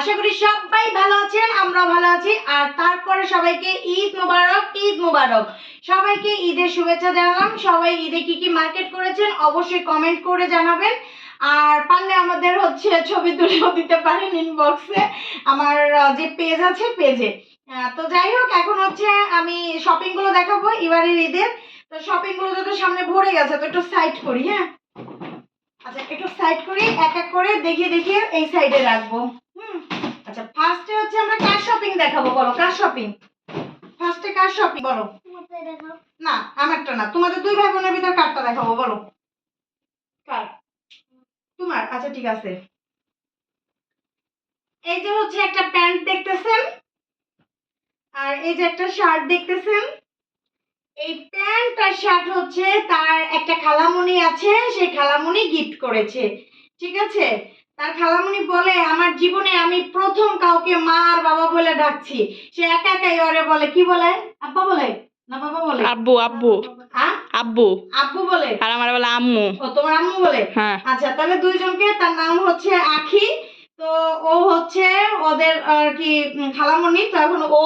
আশা করি সবাই ভালো আছেন, আমরা ভালো আছি। আর তারপরে সবাইকে ঈদ মোবারক, ঈদ মোবারক। সবাইকে ঈদের শুভেচ্ছা জানালাম। সবাই ঈদে কি কি মার্কেট করেছেন অবশ্যই কমেন্ট করে জানাবেন। আর পারলে আমাদের ছবি তুলেও দিতে পারেন ইনবক্সে, আমার যে পেজ আছে পেজে। তো যাই হোক, এখন আমি শপিং গুলো দেখাবো এবারের ঈদের। তো শপিং গুলো তো সামনে ভরে গেছে, তো একটু সাইড করি। হ্যাঁ, আচ্ছা একটু সাইড করি, এক এক করে দেখিয়ে দেখিয়ে এই সাইডে রাখবো। আচ্ছা, ফার্স্টে আমরা কার শপিং দেখাবো, বলো কার শপিং? ফার্স্টে কার শপিং বলো? না, আমারটা না, তোমাদের দুই ভাই বোনের ভিতর কারটা দেখাবো বলো? কার? তোমার? আচ্ছা ঠিক আছে। এই যে একটা প্যান্ট দেখতেছেন, আর এই যে একটা শার্ট দেখতেছেন। এই প্যান্ট আর শার্ট তার একটা খালামণি আছে, সেই খালামণি গিফট করেছে। ঠিক আছে, তার খালামণি বলে আমার জীবনে আমি প্রথম কাউকে মা আর বাবা বলে ডাকছি। সে একা একাই ওরে বলে, কি বলে? আব্বা বলে না বাবা বলে? আব্বু আব্বু আব্বু আব্বু বলে, আর আমার বলে আম্মু। ও তোমার আম্মু বলে? হ্যাঁ। আচ্ছা, তাহলে দুইজনকে, তার নাম আখি। তো ও ওদের আর কি খালামণি। তো এখন ও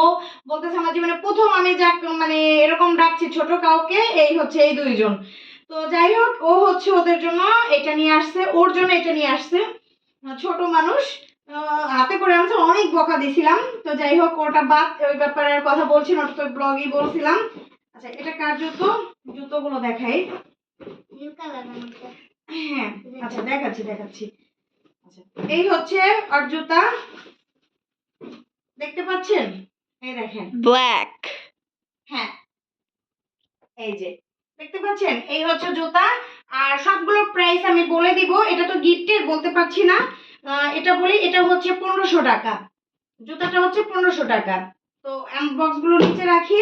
বলতেছে আমার জীবনে প্রথম আমি যাক মানে এরকম ডাকছি ছোট কাউকে, এই এই দুইজন। তো যাই হোক, ও ওদের জন্য এটা নিয়ে আসছে, ওর জন্য এটা নিয়ে আসছে। ছোট মানুষ হাতে করে আনছে, অনেক বকা দিছিলাম। তো যাই হোক, ওটা বাদ, ওই ব্যাপারে আর কথা বলছি না, ওটা তো ব্লগই বলছিলাম। আচ্ছা, এটা কার জুতো? জুতোগুলো দেখাই। হ্যাঁ, আচ্ছা দেখাচ্ছি। আচ্ছা, এই আর জুতা দেখতে পাচ্ছেন, এই দেখেন ব্ল্যাক। হ্যাঁ, এই যে দেখতে পাচ্ছেন, এই জুতা। আর সবগুলো প্রাইস আমি বলে দিব, এটা তো গিফটের বলতে পারছি না, এটা বলি। এটা 1500 টাকা, জুতাটা 1500 টাকা। তো বক্স গুলো নিচে রাখি।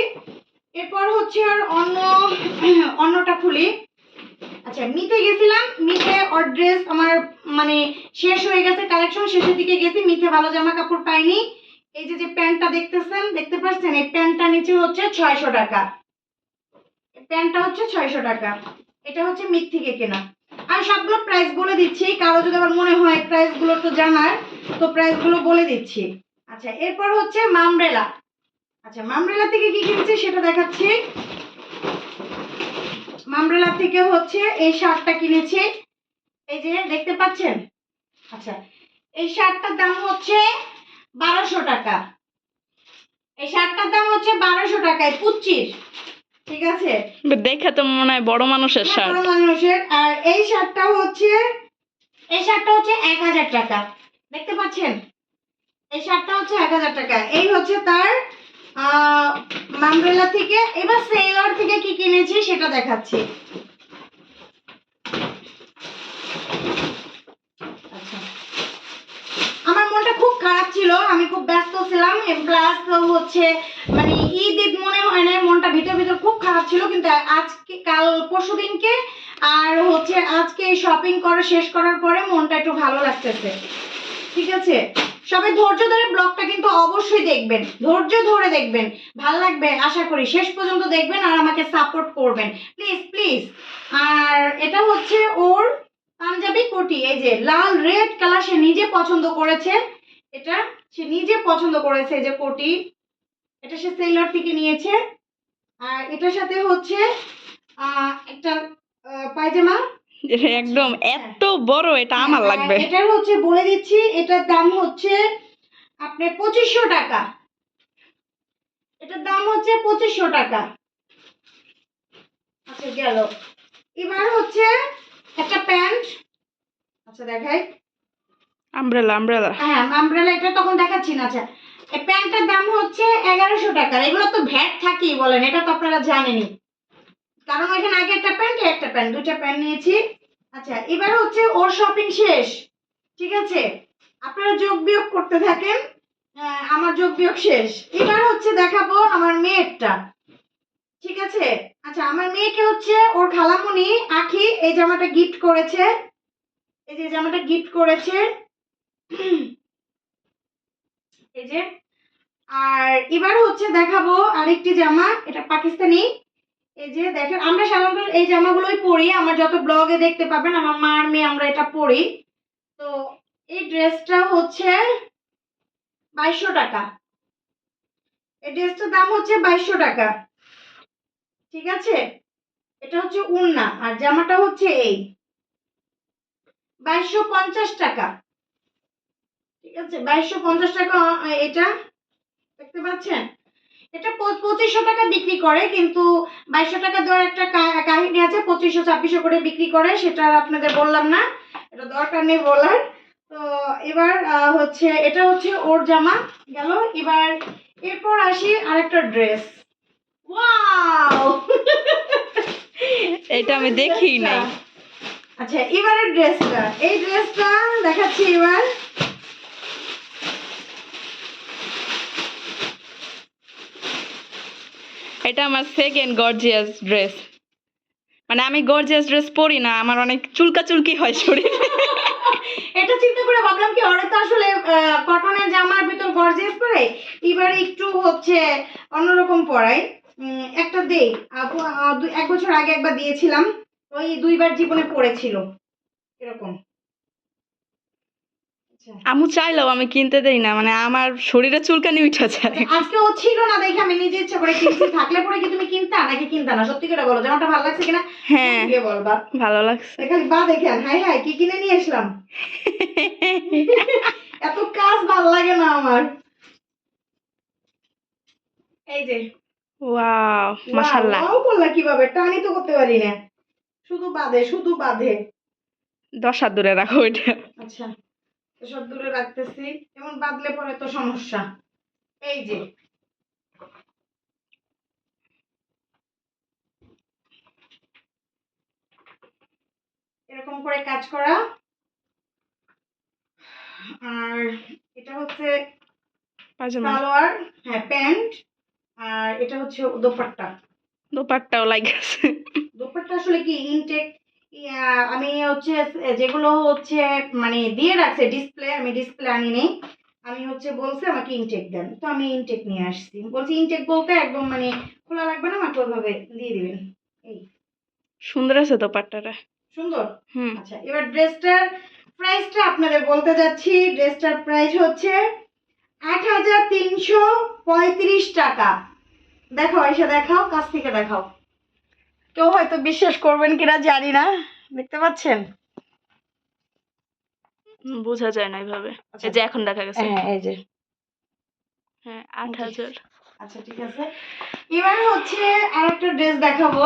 এরপর আর অন্যটা খুলি। আচ্ছা, মিতে গেছিলাম, মিতে ওর ড্রেস আমার মানে শেষ হয়ে গেছে, কালেকশন শেষের দিকে গেছি, মিতে ভালো জামা কাপড় পাইনি। এই যে প্যান্টটা দেখতে পাচ্ছেন, এই প্যান্টটা নিচে 600 টাকা। প্যান্টটা 600 টাকা। এটা মিত থেকে কেনা। আমি সবগুলো প্রাইস বলে দিচ্ছি, কারো যদি আবার মনে হয় প্রাইস গুলো তো জানার, তো প্রাইস গুলো বলে দিচ্ছি। আচ্ছা, এরপর মামব্রেলা। আচ্ছা, মামব্রেলা থেকে কি কিনছি সেটা দেখাচ্ছি। মামব্রেলা থেকে এই শার্টটা কিনেছি, এই যে দেখতে পাচ্ছেন। আচ্ছা, এই শার্টটার দাম 1200 টাকা। এই শার্টটার দাম 1200 টাকায় পুচির। ঠিক আছে, দেখে তো মনে হয় বড় মানুষের শার্ট। বড় মানুষের। আর এই শার্টটা 1000 টাকা। দেখতে পাচ্ছেন, এই শার্টটা 1000 টাকা। এই তার মামব্রেলা থেকে। এবার সেলর থেকে কি কিনেছি সেটা দেখাচ্ছি। আচ্ছা, আমার মনটা খুব খারাপ ছিল, আমি খুব ব্যস্ত ছিলাম, প্লাস মানে ঈদ মনে হয় না, মনটা ভিতর খুব খারাপ ছিল। কিন্তু আজকে কাল পরশু দিনকে আর আজকে শপিং করা শেষ করার পরে মনটা একটু ভালো লাগতেছে। ঠিক আছে, সবাই ধৈর্য ধরে ব্লগটা কিন্তু অবশ্যই দেখবেন, ধৈর্য ধরে দেখবেন, ভালো লাগবে আশা করি। শেষ পর্যন্ত দেখবেন আর আমাকে সাপোর্ট করবেন প্লিজ প্লিজ। আর এটা ওর পাঞ্জাবি কোটি, এই যে লাল রেড কালার, সে নিজে পছন্দ করেছে। এটা সে নিজে পছন্দ করেছে, এই যে কোটি, এটা সে সেলার থেকে নিয়েছে। আর এটার সাথে একটা পায়জামা। একদম এত বড়, এটা আমার লাগবে। এটার বলে দিচ্ছি, এটার দাম আপনার 2500 টাকা। এটার দাম 2500 টাকা। আচ্ছা, গেল। এবার একটা প্যান্ট। আচ্ছা দেখাই, আমব্রেলা। হ্যাঁ আমব্রেলা, এটা তখন দেখাচ্ছি না। আচ্ছা, এই প্যান্টটার দাম 1100 টাকা। এগুলো তো ভ্যাট থাকেই বলেন, এটা তো আপনারা জানেনই, কারণ এখানে আগে একটা প্যান্ট, দুইটা প্যান্ট নিয়েছি। আচ্ছা, এবার ওর শপিং শেষ। ঠিক আছে, আপনারা যোগ বিয়োগ করতে থাকেন, আমার যোগ বিয়োগ শেষ। এবার দেখাবো আমার মেয়েরটা। ঠিক আছে, আচ্ছা, আমার মেয়েকে ওর খালামণি আখি এই জামাটা গিফট করেছে, এই যে জামাটা গিফট করেছে, এই যে। আর এবার দেখাবো আরেকটি জামা, এটা পাকিস্তানি। এই যে দেখেন, আমরা সাধারণত এই জামাগুলোই পরি, আমার যত ব্লগে দেখতে পাবেন আমার মা আর মেয়ে আমরা এটা পরি। তো এই ড্রেসটা 2200 টাকা। এই ড্রেসটার দাম হচ্ছে 2200 টাকা। ঠিক আছে, এটা হচ্ছে ওড়না আর জামাটা হচ্ছে এই 2250 টাকা। ঠিক আছে, 2250 টাকা। এটা দেখতে পাচ্ছেন, এটা 2500 টাকা বিক্রি করে, কিন্তু 2200 টাকা দেওয়ার একটা কাহিনী আছে, 2500 2600 করে বিক্রি করে, সেটা আর আপনাদের বললাম না, এটা দরকার নেই বলার। তো এবার হচ্ছে এটা হচ্ছে ওর জামা গেল। এবার এরপর আসি আরেকটা ড্রেস। ওয়াও এটা আমি দেখি নাই। আচ্ছা, এবারের ড্রেসটা, এই ড্রেসটা দেখাচ্ছি এবার। এটা আমার সেকেন্ড গর্জিয়াস ড্রেস। মানে আমি গর্জিয়াস ড্রেস পরি না, আমার অনেক চুলকাচুলকি হয় শরীরে। এটা চিন্তা করে ভাবলাম কি, ওরা তো আসলে কটনের জামার ভিতর গর্জিয়াস পরে, এবারে একটু হচ্ছে অন্যরকম পরাই। একটা দেই, আপু 1 বছর আগে একবার দিয়েছিলাম, ওই 2বার জীবনে পড়েছিল এরকম। আচ্ছা, আমু চাইলেও আমি কিনতে দেই না, মানে আমার শরীরে চুলকানি উঠে যায়। আজকে ও ছিল না দেখে আমি নিজে ইচ্ছা করে কিনছি। থাকলে পরে কি তুমি কিনতা নাকি কিনতা না? সত্যি করে বলো, জামাটা ভালো লাগছে কিনা? হ্যাঁ গিয়ে বলবা। ভালো লাগছে। খালি বা দেখেন, হাই হাই কি কিনে নিয়ে আসলাম। এত কাজ ভাল লাগে না আমার। এই যে ওয়াও মাশাআল্লাহ। ওয়াও করলা কিভাবে? টানি তো করতে পারি না, শুধু বাঁধে শুধু বাঁধে। 10 হাত দূরে রাখো এটা। আচ্ছা, এসব দূরে রাখতেছি, এমন বাঁধলে পরে তো সমস্যা। এই যে এরকম করে কাজ করা, আর এটা হচ্ছে পাজামা সালোয়ার, হ্যাঁ প্যান্ট, আর এটা হচ্ছে দোপাট্টা। দোপাট্টাও লাগছে। দোপাট্টা আসলে কি ইনটেক, আমি হচ্ছে যেগুলো হচ্ছে মানে দিয়ে রাখছে ডিসপ্লে, আমি ডিসপ্লে আনি নেই। আমি হচ্ছে বলছে আমাকে ইনটেক দেন, তো আমি ইনটেক নিয়ে আসছি। বলছি ইনটেক বলতে একদম মানে খোলা লাগবে না, মাত্র ওইভাবে দিয়ে দিবেন। এই সুন্দর আছে দোপাট্টাটা। সুন্দর। হুম। আচ্ছা, এবার ড্রেসটার প্রাইসটা আপনাদের বলতে যাচ্ছি। ড্রেসটার প্রাইস হচ্ছে 8335 টাকা। দেখাও, এসে দেখাও, কাছ থেকে দেখাও। কেউ হয়তো বিশ্বাস করবেন কিনা জানি না, দেখতে পাচ্ছেন? বোঝা যায় না এইভাবে। আচ্ছা, এই যে এখন দেখা গেছে। হ্যাঁ এই যে। হ্যাঁ 8000। আচ্ছা ঠিক আছে, এবার হচ্ছে আরেকটা ড্রেস দেখাবো।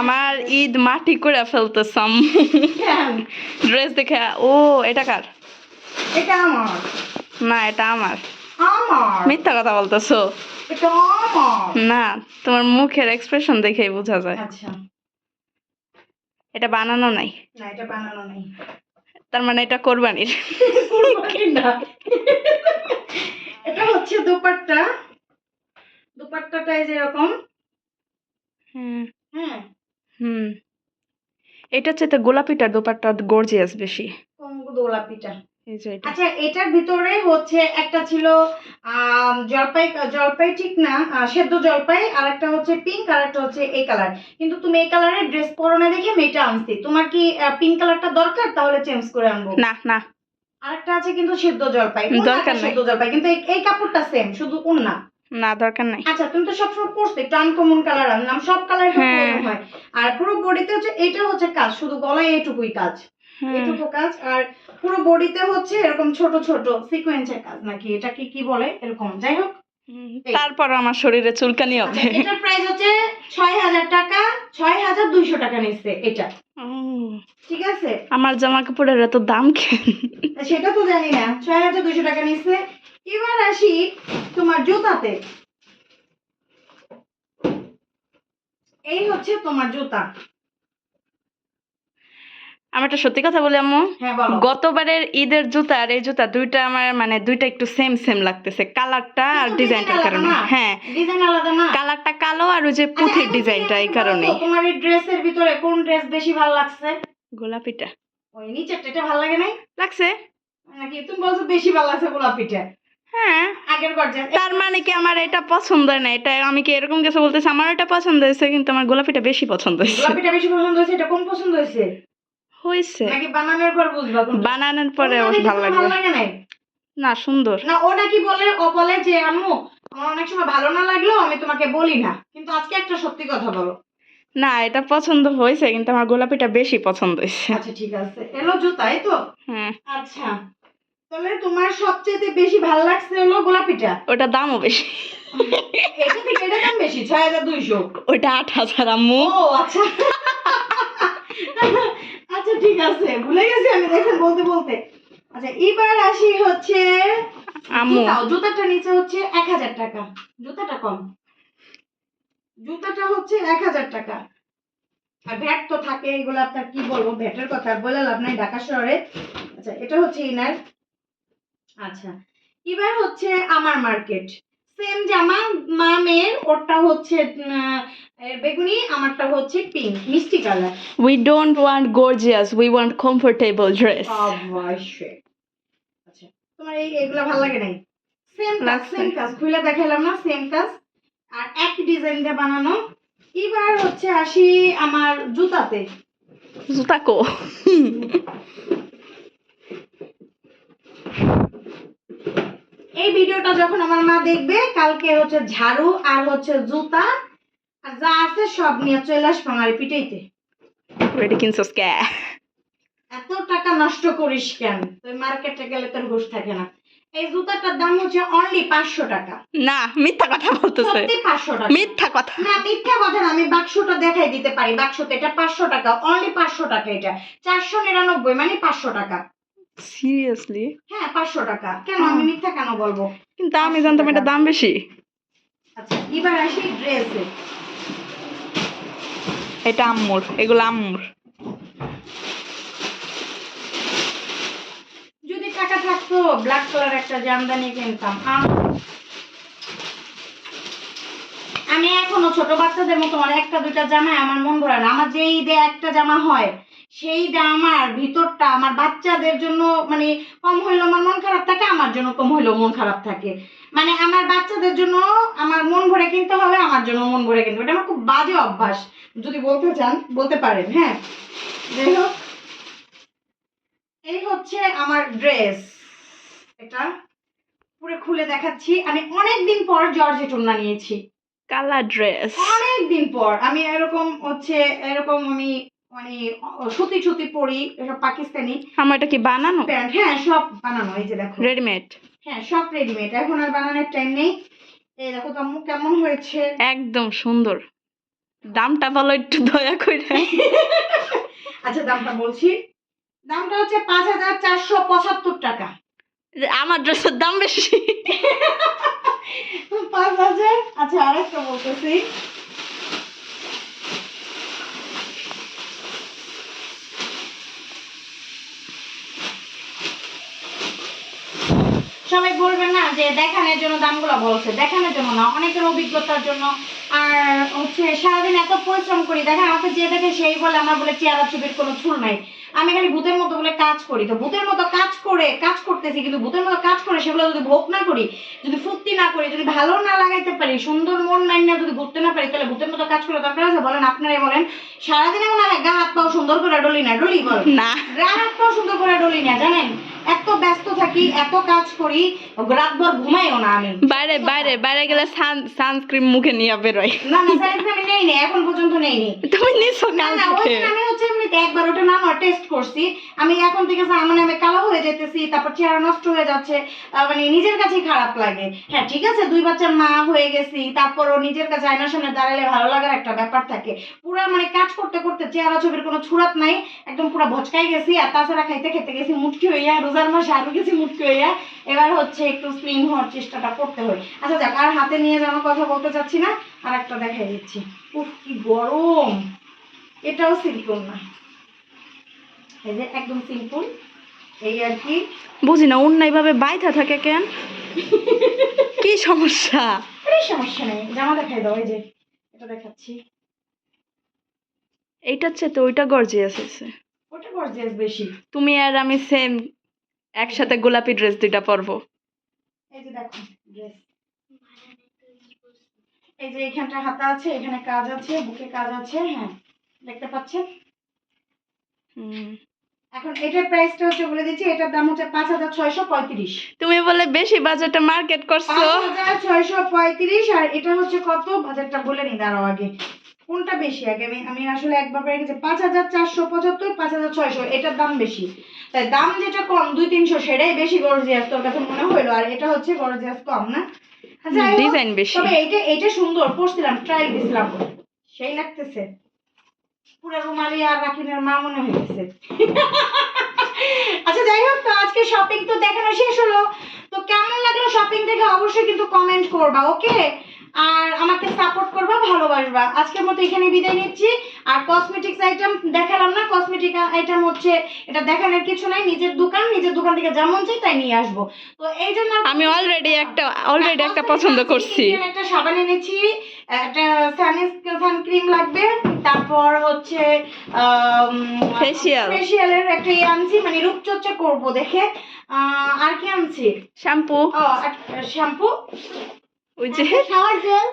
আমার ঈদ মাটি করে ফেলতেছাম ড্রেস দেখে। ও এটা কার? এটা আমার। না এটা আমার। আমার মিথ্যা কথা বলতেছো। এটা আমার। না, তোমার মুখের এক্সপ্রেশন দেখেই বোঝা যায়। আচ্ছা, এটা বানানো নাই। না এটা বানানো নেই। তার মানে এটা কোরবানির। কুরবানির না। এটা হচ্ছে দোপাট্টা। দোপাট্টাটা এই যে এরকম। হ্যাঁ হ্যাঁ, হুম। এটা হচ্ছে তো গোলাপিটার দোপাট্টা গর্জিয়াস বেশি। গোলাপিটা। এই যে এটা। আচ্ছা, এটার ভিতরে হচ্ছে একটা ছিল জলপাই, জলপাই ঠিক না, সেদ্ধ জলপাই, আর একটা হচ্ছে পিঙ্ক, আর একটা হচ্ছে এই কালার। কিন্তু তুমি এই কালারের ড্রেস পরো না দেখে আমি এটা আনছি। তোমার কি পিঙ্ক কালারটা দরকার? তাহলে চেঞ্জ করে আনবো। না না আরেকটা আছে কিন্তু সেদ্ধ জলপাই, দরকার নাই। সেদ্ধ জলপাই, কিন্তু এই কাপড়টা সেম, শুধু ওন্না। না দরকার নাই। আচ্ছা, তুমি তো সবসময় পরছো, একটু আনকমন কালার আনলাম, সব কালার হ্যাঁ। হয়। আর পুরো বডিতে হচ্ছে এটা হচ্ছে কাজ, শুধু গলায় এইটুকুই কাজ, এইটুকু কাজ। আর পুরো বডিতে হচ্ছে এরকম ছোট ছোট সিকোয়েন্সের কাজ, নাকি এটা কি বলে এরকম, যাই হোক। তারপর আমার শরীরে চুলকানি হবে। আচ্ছা, এটার প্রাইস হচ্ছে 6000 টাকা, 6200 টাকা নিচ্ছে এটা। ঠিক আছে, আমার জামা কাপড়ের এত দাম কেন? সেটা তো জানি না, 6200 টাকা নিচ্ছে। এবার আসি তোমার জুতাতে। এই হচ্ছে তোমার জুতা। আমি একটা সত্যি কথা বলি আম্মু, হ্যাঁ বলো। গতবারের ঈদের জুতা আর এই জুতা দুইটা আমার মানে দুইটা একটু সেম সেম লাগতেছে, কালারটা আর ডিজাইনটার কারণে। হ্যাঁ ডিজাইন আলাদা না, কালারটা কালো আর ওই যে পুঁথির ডিজাইনটা, এই কারণে। তোমার এই ড্রেসের ভিতরে কোন ড্রেস বেশি ভালো লাগছে? গোলাপিটা ওই নিচেরটা, এটা ভালো লাগে নাই লাগছে। নাকি? তুমি বলছো বেশি ভালো লাগছে গোলাপিটা। হ্যাঁ, আগের গর্জিয়াস। তার মানে কি আমার এটা পছন্দ হয় না, এটা আমি কি এরকম কিছু বলতেছি? আমার এটা পছন্দ হয়েছে কিন্তু আমার গোলাপিটা বেশি পছন্দ হয়েছে। গোলাপিটা বেশি পছন্দ হয়েছে, এটা কম পছন্দ হয়েছে হয়েছে নাকি বানানোর পর বুঝবা কোনটা? বানানোর পরে কোনটা দেখে ভালো তোমার লাগবে। ভালো লাগে নাই? না, সুন্দর। না ও নাকি বলে, ও বলে যে আম্মু আমার অনেক সময় ভালো না লাগলেও আমি তোমাকে বলি না, কিন্তু আজকে একটা সত্যি কথা বলো। না, এটা পছন্দ হয়েছে কিন্তু আমার গোলাপিটা বেশি পছন্দ হয়েছে। আচ্ছা ঠিক আছে, এলো জুতা, এই তো? হ্যাঁ, আচ্ছা, তাহলে তোমার সবচেয়ে বেশি ভালো লাগছে হলো গোলাপিটা। ওটা দামও বেশি। এটা থেকে এটা দাম বেশি, 6200। ওটা 8,000 আম্মু। ও আচ্ছা। আচ্ছা ঠিক আছে, ভুলে গেছি আমি, দেখেন বলতে বলতে। আচ্ছা এবার আসি হচ্ছে আম্মু, জুতাটা নিচে হচ্ছে 1000 টাকা, জুতাটা কম, জুতাটা হচ্ছে 1000 টাকা। আর ভ্যাট তো থাকে, এগুলো আপনার কি বলবো, ভ্যাটের কথা আর বলে লাভ নাই ঢাকা শহরে। আচ্ছা এটা হচ্ছে ইনার। আচ্ছা এবার হচ্ছে আমার মার্কেট, সেম জামা, মা মেয়ের, ওরটা হচ্ছে বেগুনি, আমারটা হচ্ছে পিঙ্ক মিষ্টি colour. we don't want gorgeous, we want comfortable dress. অবশ্যই। আচ্ছা তোমার এগুলা ভালো লাগে নাই? সেম কাজ, লাগছে। সেম কাজ, খুলে দেখাইলাম না, সেম কাজ আর এক ডিজাইন দিয়ে বানানো। এবার হচ্ছে আসি আমার জুতাতে। জুতা কো? এই ভিডিওটা যখন আমার মা দেখবে, কালকে হচ্ছে ঝাড়ু আর হচ্ছে জুতা আর যা আছে সব নিয়ে চলে আসবো আমার পিটাইতে। রেডি কিনছস কে? এত টাকা নষ্ট করিস কেন? তুই মার্কেটে গেলে তোর হুঁশ থাকে না। এই জুতাটার দাম হচ্ছে অনলি 500 টাকা। না, মিথ্যা কথা বলতেছে। সত্যি 500 টাকা। মিথ্যা কথা। না মিথ্যা কথা না, আমি বাক্সটা দেখাই দিতে পারি, বাক্সতে এটা 500 টাকা, অনলি 500 টাকা এটা। 499 মানে 500 টাকা। সিরিয়াসলি? হ্যাঁ 500 টাকা, কেন আমি মিথ্যা কেন বলবো? কিন্তু আমি জানতাম এটা দাম বেশি। আচ্ছা এবার আসি ড্রেসে। এটা আম্মুর, এগুলো আম্মুর। যদি টাকা থাকতো ব্ল্যাক কালার একটা জামদানি কিনতাম। আমি এখনো ছোট বাচ্চাদের মতো আমার একটা দুইটা জামায় আমার মন ভরে না। আমার যেই ঈদে একটা জামা হয় সেই জামার ভিতরটা আমার বাচ্চাদের জন্য মানে কম হইলেও আমার মন খারাপ থাকে, আমার জন্য কম হইলেও মন খারাপ থাকে। মানে আমার বাচ্চাদের জন্য আমার মন ভরে কিনতে হবে, আমার জন্য মন ভরে কিনতে হবে। এটা আমার খুব বাজে অভ্যাস, যদি বলতে চান বলতে পারেন। হ্যাঁ যাই হোক, এই হচ্ছে আমার ড্রেস। এটা পুরো খুলে দেখাচ্ছি। আমি অনেকদিন পর জর্জেট ওড়না নিয়েছি, কালার ড্রেস। অনেকদিন পর। আমি এরকম হচ্ছে এরকম আমি মানে সুতি সুতি পরি, এসব পাকিস্তানি আমার এটা কি বানানো? প্যান্ট। হ্যাঁ সব বানানো, এই যে দেখো রেডিমেড? হ্যাঁ সব রেডিমেড, এখন আর বানানোর টাইম নেই। এই দেখো তো আম্মু কেমন হয়েছে। একদম সুন্দর। দামটা বলো একটু দয়া করে। আচ্ছা দামটা বলছি, দামটা হচ্ছে 5475 টাকা। আমার ড্রেসের দাম বেশি। 5000। আচ্ছা আরেকটা বলতেছি, সবাই বলবেন না যে দেখানোর জন্য দামগুলো বলছে, দেখানোর জন্য না, অনেকের অভিজ্ঞতার জন্য। আর হচ্ছে সারাদিন এত পরিশ্রম করি, দেখেন আমাকে যে দেখে সেই বলে আমার বলে চেহারা ছবির কোনো চুল নাই। আমি খালি ভূতের মতো বলে কাজ করি, তো ভূতের মতো কাজ করে কাজ করতেছি, কিন্তু ভূতের মতো কাজ করে সেগুলো যদি ভোগ না করি, যদি ফুর্তি না করি, যদি ভালো না লাগাইতে পারি, সুন্দর মন নাই না যদি ঘুরতে না পারি, তাহলে ভূতের মতো কাজ করে দরকার আছে বলেন? আপনারাই বলেন। সারাদিনে মনে হয় গা হাত পাও সুন্দর করে ডলি না, ডলি বল না, গা হাত পাও সুন্দর করে ডলি না, জানেন? এত ব্যস্ত থাকি, এত কাজ করি, রাতভর ঘুমাইও না আমি। বাইরে বাইরে বাইরে গেলে সানস্ক্রিন মুখে নিয়ে বেরোয়। না না সানস্ক্রিন আমি নেই নি, এখন পর্যন্ত নেই নি। তুমি নিছো না কাল না ওই থেকে? দিন আমি হচ্ছে এমনিতে একবার ওটা নানো টেস্ট করছি। আমি এখন থেকে মানে আমি কালো হয়ে যেতেছি, তারপর চেহারা নষ্ট হয়ে যাচ্ছে, মানে নিজের কাছেই খারাপ লাগে। হ্যাঁ ঠিক আছে 2 বাচ্চার মা হয়ে গেছি, তারপরও নিজের কাছে আয়নার সামনে দাঁড়ালে ভালো লাগার একটা ব্যাপার থাকে। পুরা মানে কাজ করতে করতে চেহারা ছবির কোনো ছুরাত নাই, একদম পুরা ভচকাই গেছি। আর তাছাড়া খাইতে খেতে গেছি মুটকি হইয়া, রোজার মাসে আরো গেছি মুটকি হইয়া। এবার হচ্ছে একটু স্লিম হওয়ার চেষ্টাটা করতে হয়। আচ্ছা যাক, আর হাতে নিয়ে যাওয়ার কথা বলতে চাচ্ছি না, আর একটা দেখাই দিচ্ছি। উফ কি গরম। এটাও সিম্পল না, এই যে একদম সিম্পল, এই আর কি। বুঝি না অন্য এইভাবে বাইধা থাকে কেন? কি সমস্যা? আরে সমস্যা নেই, জামা দেখাই দাও, এই যে এটা দেখাচ্ছি। এইটার চেয়ে তো ওইটা গর্জিয়াস আছে। ওটা গর্জিয়াস বেশি। তুমি আর আমি সেম একসাথে গোলাপি ড্রেস দুইটা পরবো। এই যে দেখো ড্রেস, এই যে এখানটা হাতা আছে, এখানে কাজ আছে, বুকে কাজ আছে, হ্যাঁ দেখতে পাচ্ছেন। হুম। এখন এটার প্রাইসটা হচ্ছে বলে দিচ্ছি, এটার দাম হচ্ছে 5,635। তুমি বলে বেশি বাজেটে মার্কেট করছো। 5,635 আর এটা হচ্ছে কত বাজারটা বলে নি, দাঁড়াও আগে কোনটা বেশি আগে, আমি আসলে একবার পেয়ে গেছি 5,475, 5,600 এটার দাম বেশি, তাই দাম যেটা কম 200-300 সেটাই বেশি গর্জিয়াস তোর কাছে মনে হইলো, আর এটা হচ্ছে গর্জিয়াস কম না। আচ্ছা ডিজাইন বেশি। তবে এইটা সুন্দর, পরছিলাম ট্রায়াল দিছিলাম, সেই লাগতেছে, পুরো রুমালি আর রাকিনের মা মনে হইতেছে। আচ্ছা যাই হোক, তো আজকে শপিং তো দেখানো শেষ হলো, তো কেমন লাগলো শপিং দেখে অবশ্যই কিন্তু কমেন্ট করবা, ওকে? আর আমাকে সাপোর্ট করবা, ভালোবাসবা। আজকের মতো এখানে বিদায় নিচ্ছি। আর কসমেটিক্স আইটেম দেখালাম না, কসমেটিক আইটেম হচ্ছে এটা দেখানোর কিছু নাই, নিজের দোকান থেকে যেমন চাই তাই নিয়ে আসবো। তো এই জন্য আমি অলরেডি একটা পছন্দ করছি। একটা সাবান এনেছি, একটা সানক্রিম লাগবে, তারপর হচ্ছে ফেসিয়ালের একটা আনছি, মানে রূপচর্চা করব দেখে। আর কি আনছি? শ্যাম্পু। শ্যাম্পু, ওই যে শাওয়ার জেল,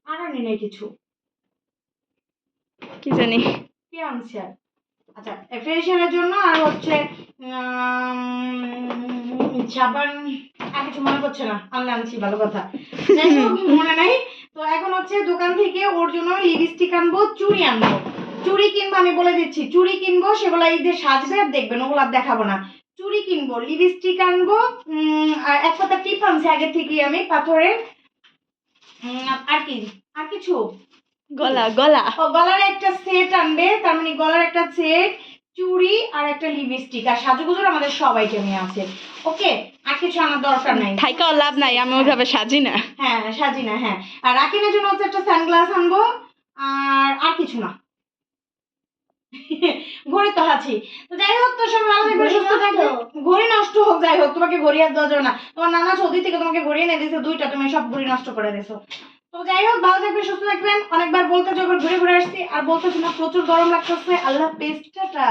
আর আনি নাই কিছু, কি জানি কি আনছি আর। আচ্ছা ফেসিয়ালের জন্য আর হচ্ছে সাবান, আর কিছু মনে করছে না, আনলে আনছি, ভালো কথা, যাই হোক মনে নাই। তো এখন হচ্ছে দোকান থেকে ওর জন্য লিপস্টিক আনবো, চুড়ি আনবো, চুড়ি কিনবো, আমি বলে দিচ্ছি চুড়ি কিনবো, সেগুলো এই যে সাজবে আর দেখবেন, ওগুলো আর দেখাবো না। চুড়ি কিনবো, লিপস্টিক আনবো, আর এক পাতা টিপ আনছি আগে থেকে আমি পাথরের, আর কি, আর কিছু গলা গলার একটা সেট আনবে, তার মানে গলার একটা সেট, চুড়ি আর একটা লিপস্টিক, আর সাজুগুজুর আমাদের সব আইটেমই আছে, ওকে? আর কিছু আনার দরকার নাই, থাইকাও লাভ নাই, আমি ওইভাবে সাজি না। হ্যাঁ সাজি না, হ্যাঁ। আর রাকিনের জন্য হচ্ছে একটা সানগ্লাস আনবো, আর কিছু না। ঘড়ি তো আছি। তো যাই হোক, তোর সঙ্গে ভালো থাকবে, সুস্থ থাকবে। ঘড়ি নষ্ট হোক, যাই হোক, তোমাকে ঘড়ি আর দেওয়া যাবে না, তোমার নানা সৌদি থেকে তোমাকে ঘড়ি এনে দিয়েছে দুইটা, তুমি সব ঘড়ি নষ্ট করে দিয়েছো। তো যাই হোক, ভালো থাকবে, সুস্থ থাকবেন। অনেকবার বলতে যাবো, ঘুরে ঘুরে আসছি, আর বলতেছি না, প্রচুর গরম লাগতেছে। আল্লাহ হাফেজ, টাটা।